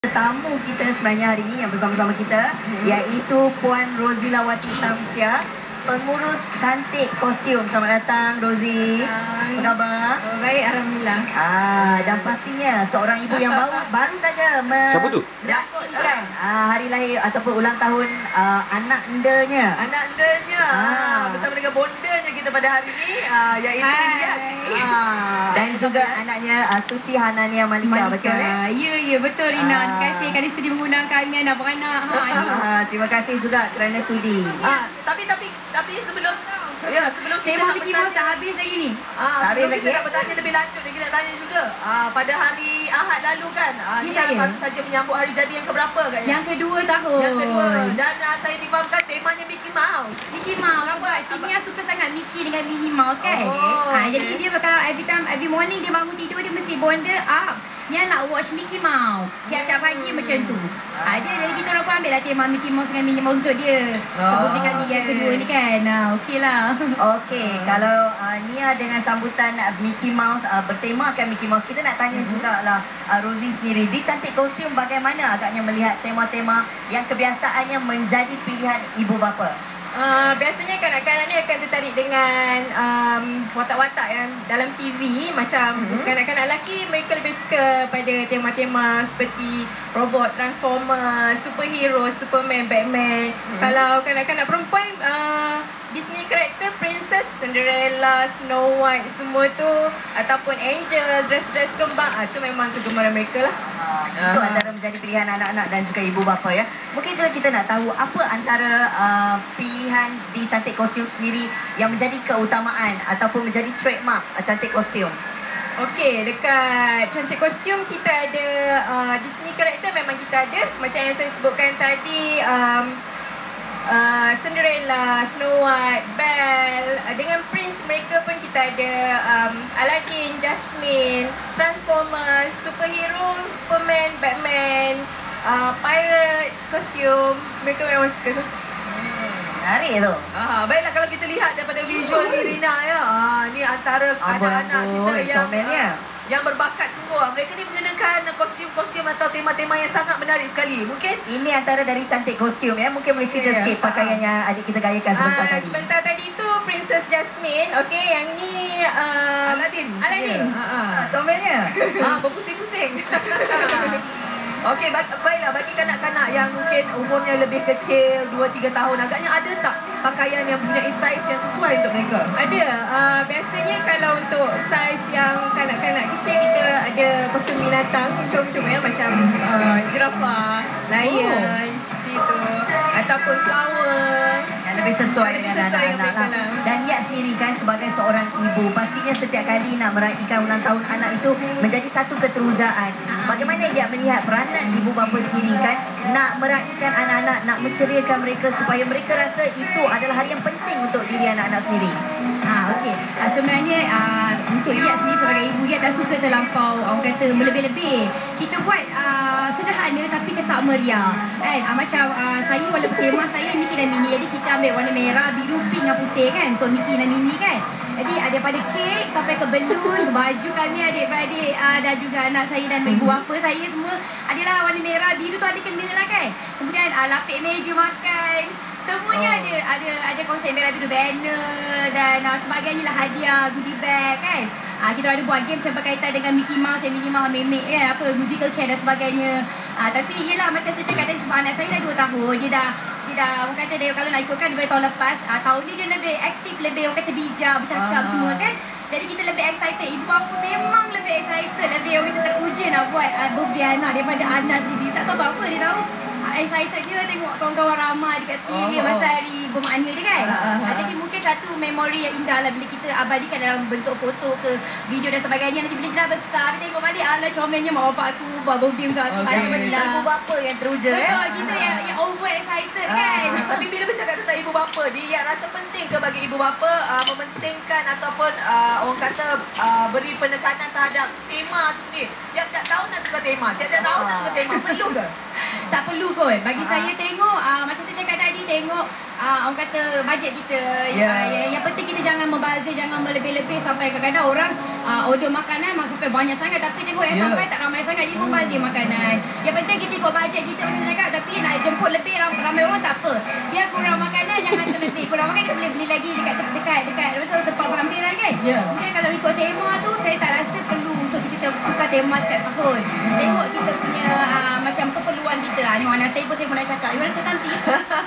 Tamu kita sebenarnya hari ini yang bersama-sama kita iaitu Puan Rozilawati Tamsia, pengurus cantik kostum. Selamat datang Rozi. Apa khabar? Baik, alhamdulillah. Dan pastinya seorang ibu yang baru saja merayakan hari lahir ataupun ulang tahun anak endanya. Bersama dengan bondanya kita pada hari ini iaitu Rian. Dan juga anaknya Suci Hanania Malika, betul Ya, betul Rina. Terima kasih kerana sudi mengundang kami anak beranak. Terima kasih juga kerana sudi. Tapi sebelum kita nak bertanya, tak habis lagi ni. Habis Sebelum lagi, kita nak bertanya lebih lanjut, kita nak tanya juga. Pada hari Ahad lalu kan, Nia baru saja menyambut hari jadi yang keberapa agaknya? Yang kedua tahun. Yang kedua. Dan saya difahamkan temanya Mickey Mouse. Mickey Mouse. Sebab Nia suka sangat Mickey dengan Minnie Mouse kan. Jadi dia bakal every morning dia bangun tidur dia mesti bonda up. Nia nak watch Mickey Mouse. Tiap-tiap pagi macam tu. Jadi kita orang pun ambil lah tema Mickey Mouse dengan Minnie Mouse untuk dia. Untuk kali yang kedua ni kan. Okey lah. Okey, kalau Nia dengan sambutan Mickey Mouse bertemakan Mickey Mouse, kita nak tanya jugalah Rozi sendiri, di cantik kostum bagaimana agaknya melihat tema-tema yang kebiasaannya menjadi pilihan ibu bapa? Biasanya kanak-kanak ni akan tertarik dengan watak-watak yang dalam TV. Macam kanak-kanak lelaki, mereka lebih suka pada tema-tema seperti robot, Transformer, superhero, Superman, Batman. Kalau kanak-kanak perempuan, Disney karakter, Princess, Cinderella, Snow White, semua tu, ataupun Angel, dress-dress kembang, tu memang kegemaran mereka lah. Itu antara menjadi pilihan anak-anak dan juga ibu bapa ya. Mungkin juga kita nak tahu apa antara pilihan di cantik kostum sendiri yang menjadi keutamaan ataupun menjadi trademark cantik kostum. Okey, dekat cantik kostum kita ada Disney karakter, memang kita ada. Macam yang saya sebutkan tadi, Cinderella, Snow White, Belle. Dengan Prince mereka pun kita ada Aladdin, Jasmine, Transformers, superhero, Superman, Batman, pirate kostum. Mereka memang suka tu. Menarik tu. Baiklah, kalau kita lihat daripada visual ni Rina ya. Ni antara anak-anak kita yang berbakat sungguh. Mereka ni mengenakan kostum-kostum atau tema-tema yang sangat menarik sekali. Mungkin ini antara dari cantik kostum ya. Mungkin boleh cerita sikit pakaian yang adik kita gayakan sebentar tadi. Sebentar tadi tu Princess Jasmine. Okey, yang ni Aladdin. Comelnya. Berpusing-pusing. Okey, baiklah, bagi kanak-kanak yang mungkin umurnya lebih kecil, 2-3 tahun, agaknya ada tak pakaian yang punya size yang sesuai untuk mereka? Ada. Biasanya kalau untuk saiz yang kanak-kanak kecil, kita ada kostum binatang, comel-comel macam zirafah, lion, seperti itu, ataupun flower. Yang lebih sesuai dengan anak-anak lah. Dan Yak sendiri kan sebagai seorang ibu, pastinya setiap kali nak meraihkan ulang tahun anak itu menjadi satu keterujaan. Bagaimana Yak melihat peranan ibu bapa sendiri kan nak meraihkan anak-anak, nak menceriakan mereka supaya mereka rasa itu adalah hari yang penting untuk diri anak-anak sendiri? Okey. Sebenarnya untuk Yak sendiri sebagai ibu, Yak tak suka terlampau orang kata melebih-lebih. Kita buat sederhana tapi tetap meriah. Kan? Macam saya walaupun tema saya Mickey dan Minnie, jadi kita ambil warna merah, biru, pink dan putih kan untuk Mickey dan Minnie kan. Jadi daripada kek sampai ke balloon, ke baju kami adik-beradik dan juga anak saya dan ibu bapa saya semua adalah warna merah, biru tu ada kena lah kan. Kemudian lapik meja makan, semuanya ada konsep merah biru, banner dan sebagainya lah, hadiah, goodie bag kan. Kita ada buat games yang berkaitan dengan Mickey Mouse dan Minnie Mouse, Memek kan, musical chair dan sebagainya. Tapi yelah, macam saya cakap tadi, sebab anak saya dah 2 tahun, dia dah orang kata dia kalau nak ikutkan daripada tahun lepas, tahun ni dia lebih aktif, lebih orang kata bijak, bercakap semua kan. Jadi kita lebih excited, ibu bapa memang lebih excited, lebih orang kata teruja nak buat birthday anak daripada anak sendiri. Tak tahu apa dia tahu excited dia tengok kawan-kawan ramai dekat sekeliling dia masa hari bermakna dia kan. Jadi mungkin satu memori yang indah lah bila kita abadikan dalam bentuk foto ke video dan sebagainya. Nanti bila dia dah besar, dia tengok balik, alah comelnya mak bapak aku buat birthday untuk aku. Alhamdulillah, ibu bapa yang teruja. Betul, kita yang over excited kan. Tapi bila bercakap tentang ibu bapa, dia rasa penting ke bagi ibu bapa mementingkan ataupun orang kata beri penekanan terhadap tema tu sendiri? Tiap-tiap tahun nak tukar tema, tiap-tiap tahun nak tukar tema, perlu ke? Tak perlu kot. Bagi saya tengok, macam saya cakap tadi, tengok orang kata bajet kita. Yang penting kita jangan membazir, jangan melebih-lebih sampai kadang-kadang orang order makanan sampai banyak sangat tapi tengok yang sampai tak ramai sangat, dia membazir makanan. Yang penting kita ikut bajet kita macam saya cakap, tapi nak jemput lebih ramai orang tak apa. Biar kurang makanan, jangan terlebih. Kurang makanan kita boleh beli lagi dekat betul tempat perampiran kan. Mungkin kalau ikut tema tu, saya tak rasa perlu untuk kita tukar tema setiap tahun. Tengok kita punya macam keperluan kita. Tengok anak saya pun saya pun nak cakap, you rasa cantik.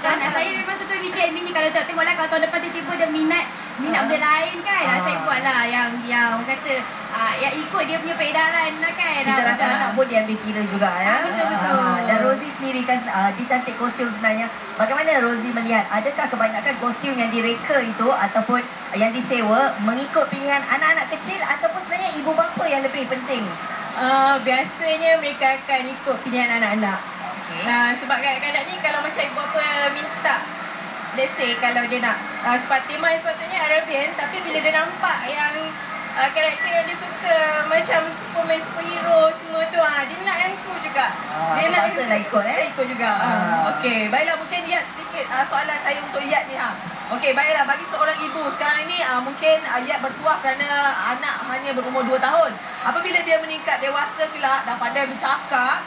Anak saya memang suka bikin mini. Kalau tak tengoklah, kalau tahun depan tiba-tiba dia minat benda lain kan. Saya buatlah yang orang kata yang ikut dia punya peredaran lah kan. Cita rasa anak pun dia ambil kira juga ya. Betul. Dan Rosie sendiri kan dia cantik kostum sebenarnya. Bagaimana Rosie melihat, adakah kebanyakan kostum yang direka itu ataupun yang disewa mengikut pilihan anak-anak kecil ataupun sebenarnya ibu bapa yang lebih penting? Biasanya mereka akan ikut pilihan anak-anak. Sebab kadang-kadang ni kalau macam ibu bapa minta, let's say kalau dia nak tema yang sepatutnya Arabian, tapi bila dia nampak yang karakter yang dia suka macam Superman, superhero semua tu, dia nak yang tu juga. Dia nak lah ikut ikut juga. Okey, baiklah, mungkin Yat sedikit soalan saya untuk Yat ni Okey, baiklah, bagi seorang ibu sekarang ini mungkin Yat bertuah kerana anak hanya berumur 2 tahun. Apabila dia meningkat dewasa kelak dah pandai bercakap,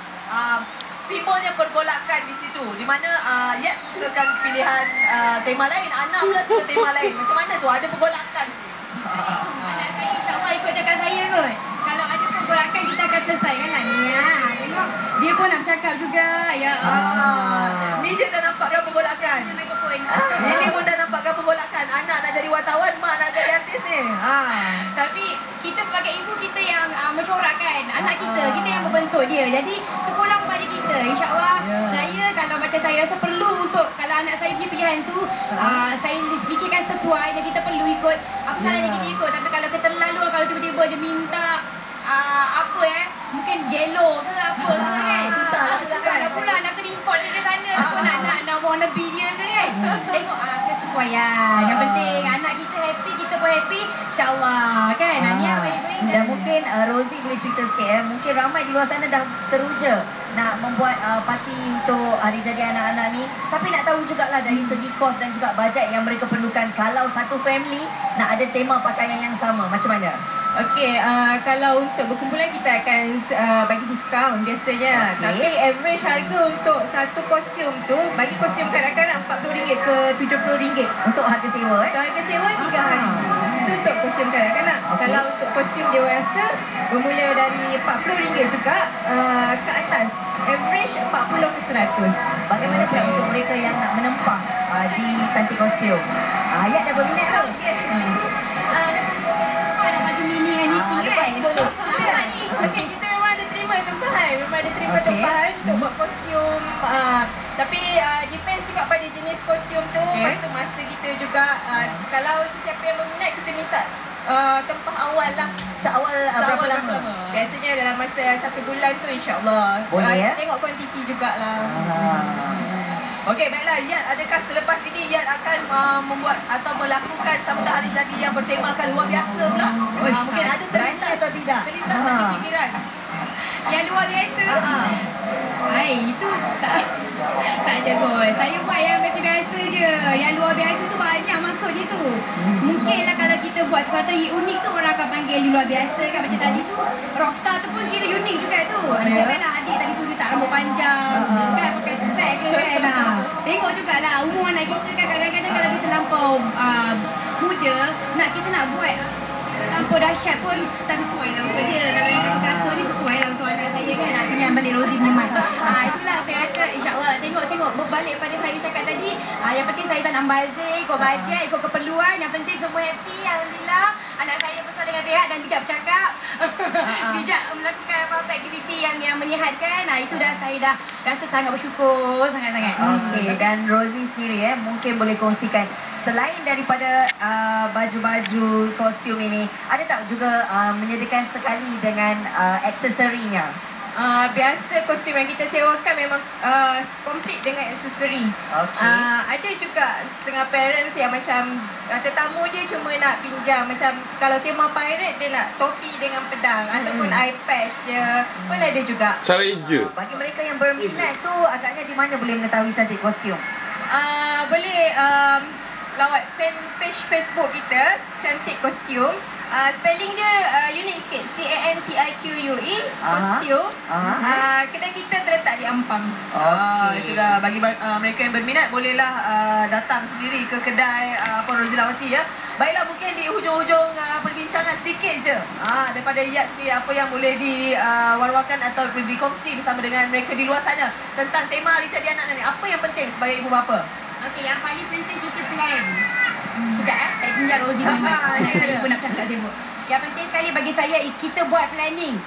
timbulnya pergolakan di situ di mana Yat sukakan pilihan tema lain, anak pula suka tema lain. Macam mana tu, ada pergolakan? Anak saya insyaAllah ikut cakap saya kot. Kalau ada pergolakan kita akan selesaikan lah ni. Tengok dia pun nak bercakap juga. Ya Ni je dah nampakkan pergolakan. Ini pun dah nampakkan pergolakan. Anak nak jadi wartawan, mak nak jadi artis ni. Tapi kita sebagai ibu, kita yang mencorakkan anak kita yang membentuk dia. Jadi terpulang kepada kita. InsyaAllah saya, kalau macam saya rasa perlu untuk, kalau anak saya punya pilihan tu saya fikirkan sesuai dan kita perlu ikut. Apa salahnya kita ikut. Tapi kalau keterlaluan, kalau tiba-tiba dia minta mungkin jello ke apa kan. Susah pula nak kena import dia ke sana. Apa nak wannabe dia ke kan. Tengok kesesuaian. Yang penting anak kita happy, kita pun happy, insyaAllah kan. Dan mungkin Rosie boleh cerita sikit mungkin ramai di luar sana dah teruja nak membuat parti untuk hari jadi anak-anak ni, tapi nak tahu jugalah dari segi kos dan juga bajet yang mereka perlukan kalau satu family nak ada tema pakaian yang sama, macam mana? Okey, kalau untuk berkumpulan kita akan bagi diskaun biasanya. Tapi average harga untuk satu kostum tu, bagi kostum kanak-kanak RM40 ke RM70. Untuk harga sewa Untuk harga sewa 3 hari. Itu untuk kostum kanak-kanak. Kalau untuk kostum dewasa, bermula dari RM40 juga ke atas. Average 40 ke 100. Bagaimana pula untuk mereka yang nak menempah di cantik kostum? Ayat dah berminat tau. Lepas tu okey, kita memang ada terima tempahan. Tempahan untuk buat kostum. Tapi depends juga pada jenis kostum tu. Lepas tu masa kita juga, kalau sesiapa yang berminat, kita minta tempah awal lah. Seawal berapa lama? Biasanya dalam masa 1 bulan tu, insyaAllah. Boleh tengok kuantiti jugalah. Okey, baiklah Yat, adakah selepas ini Yat akan membuat atau melakukan sambutan hari jadi yang bertemakan luar biasa pula? Mungkin ada terlintas atau tidak? Terlintas dalam fikiran. Yang luar biasa. Itu tak ada kot. Saya buat yang biasa-biasa je. Yang luar biasa tu banyak maksud dia tu. Mungkinlah kalau kita buat sesuatu unik tu, orang akan panggil luar biasa kan. Macam tadi tu, rockstar tu pun kira unik juga tu. Macam adik tadi tu dia tak rambut panjang kan, pakai spek ke kan. Tengok jugalah umur anak kita kan, kadang-kadang kalau kita lampau muda, kita nak buat lampau dahsyat pun tak sesuai lah untuk dia. Kalau yang kata ni sesuai lah untuk anak saya kan, nak pinjam balik Rosie punya mat. Itulah saya rasa insyaAllah tengok berbalik pada saya cakap tadi, yang penting saya tak nak bazir, ikut bajet, ikut keperluan, yang penting semua happy, alhamdulillah. Anak saya besar dengan sihat dan bijak bercakap. Bijak melakukan apa-apa aktiviti yang menyihatkan. Itu dah saya dah rasa sangat bersyukur sangat-sangat. Okey, dan Rosie sendiri mungkin boleh kongsikan selain daripada baju-baju kostum ini, ada tak juga menyediakan sekali dengan aksesorinya? Biasa kostum yang kita sewakan memang komplit dengan aksesori. Okey. Ada juga setengah parents yang macam tetamu dia cuma nak pinjam, macam kalau tema pirate dia nak topi dengan pedang ataupun eye patch dia pun ada juga. Cara eja. Bagi mereka yang berminat tu agaknya di mana boleh mengetahui cantik kostum? Boleh lawat fanpage Facebook kita, Cantik Kostum. Spelling dia unik sikit, CANTIQUE, kostum. Kedai kita terletak di Ampang. Itulah bagi mereka yang berminat bolehlah datang sendiri ke kedai Puan Rozilawati ya. Baiklah, mungkin di hujung-hujung perbincangan sedikit je daripada Yat sendiri, apa yang boleh diwar-warkan atau dikongsi bersama dengan mereka di luar sana tentang tema Hari Jadi Anak ni. Apa yang penting sebagai ibu bapa? Okey, yang paling penting kita plan. Sekejap saya pinjam Rozi ni. Saya pun nak cakap sibuk. Yang penting sekali bagi saya, kita buat planning.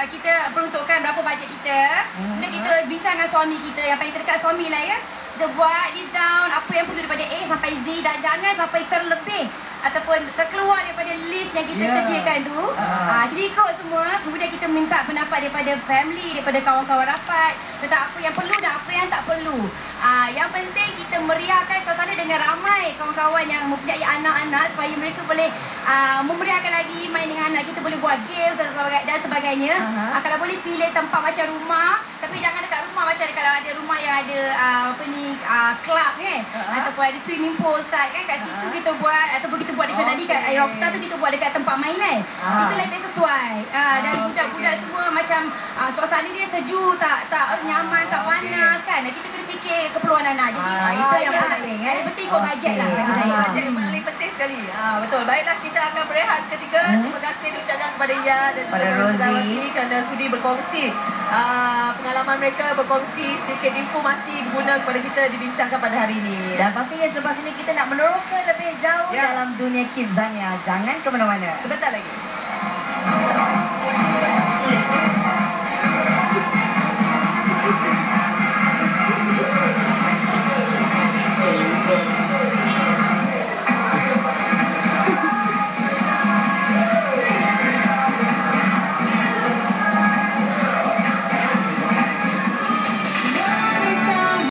Kita peruntukkan berapa bajet kita. Kemudian kita bincang dengan suami kita, yang paling terdekat suami lah ya. Kita buat list down apa yang perlu daripada A sampai Z, dan jangan sampai terlebih ataupun terkeluar daripada list yang kita sediakan tu. Kita ikut semua, kemudian kita minta pendapat daripada family, daripada kawan-kawan rapat tentang apa yang perlu dan apa yang tak perlu. Yang penting kita meriahkan suasana dengan ramai kawan-kawan yang mempunyai anak-anak supaya mereka boleh memeriahkan lagi, main dengan anak kita, boleh buat games dan sebagainya. Kalau boleh pilih tempat macam rumah, tapi jangan dekat rumah, macam kalau ada rumah yang ada club kan, ataupun ada swimming pool side kan, kat situ kita buat, ataupun kita buat macam tadi kat Rockstar tu kita buat dekat tempat mainan. Itu lebih sesuai. Dan budak-budak semua macam suasana dia sejuk, tak nyaman, tak panas kan. Kita kena fikir keperluan anak. Jadi Itu yang penting Yang penting ikut bajet lah bagi saya. Bajet yang paling penting sekali. Betul. Baiklah, kita akan berehat seketika. Terima kasih diucapkan kepada Yat dan juga Rozilawati kerana sudi berkongsi pengalaman mereka, berkongsi sedikit informasi berguna kepada kita dibincangkan pada hari ini. Dan pastinya selepas ini kita nak meneroka lebih jauh dalam dunia Kidzania. Jangan ke mana-mana. Sebentar lagi.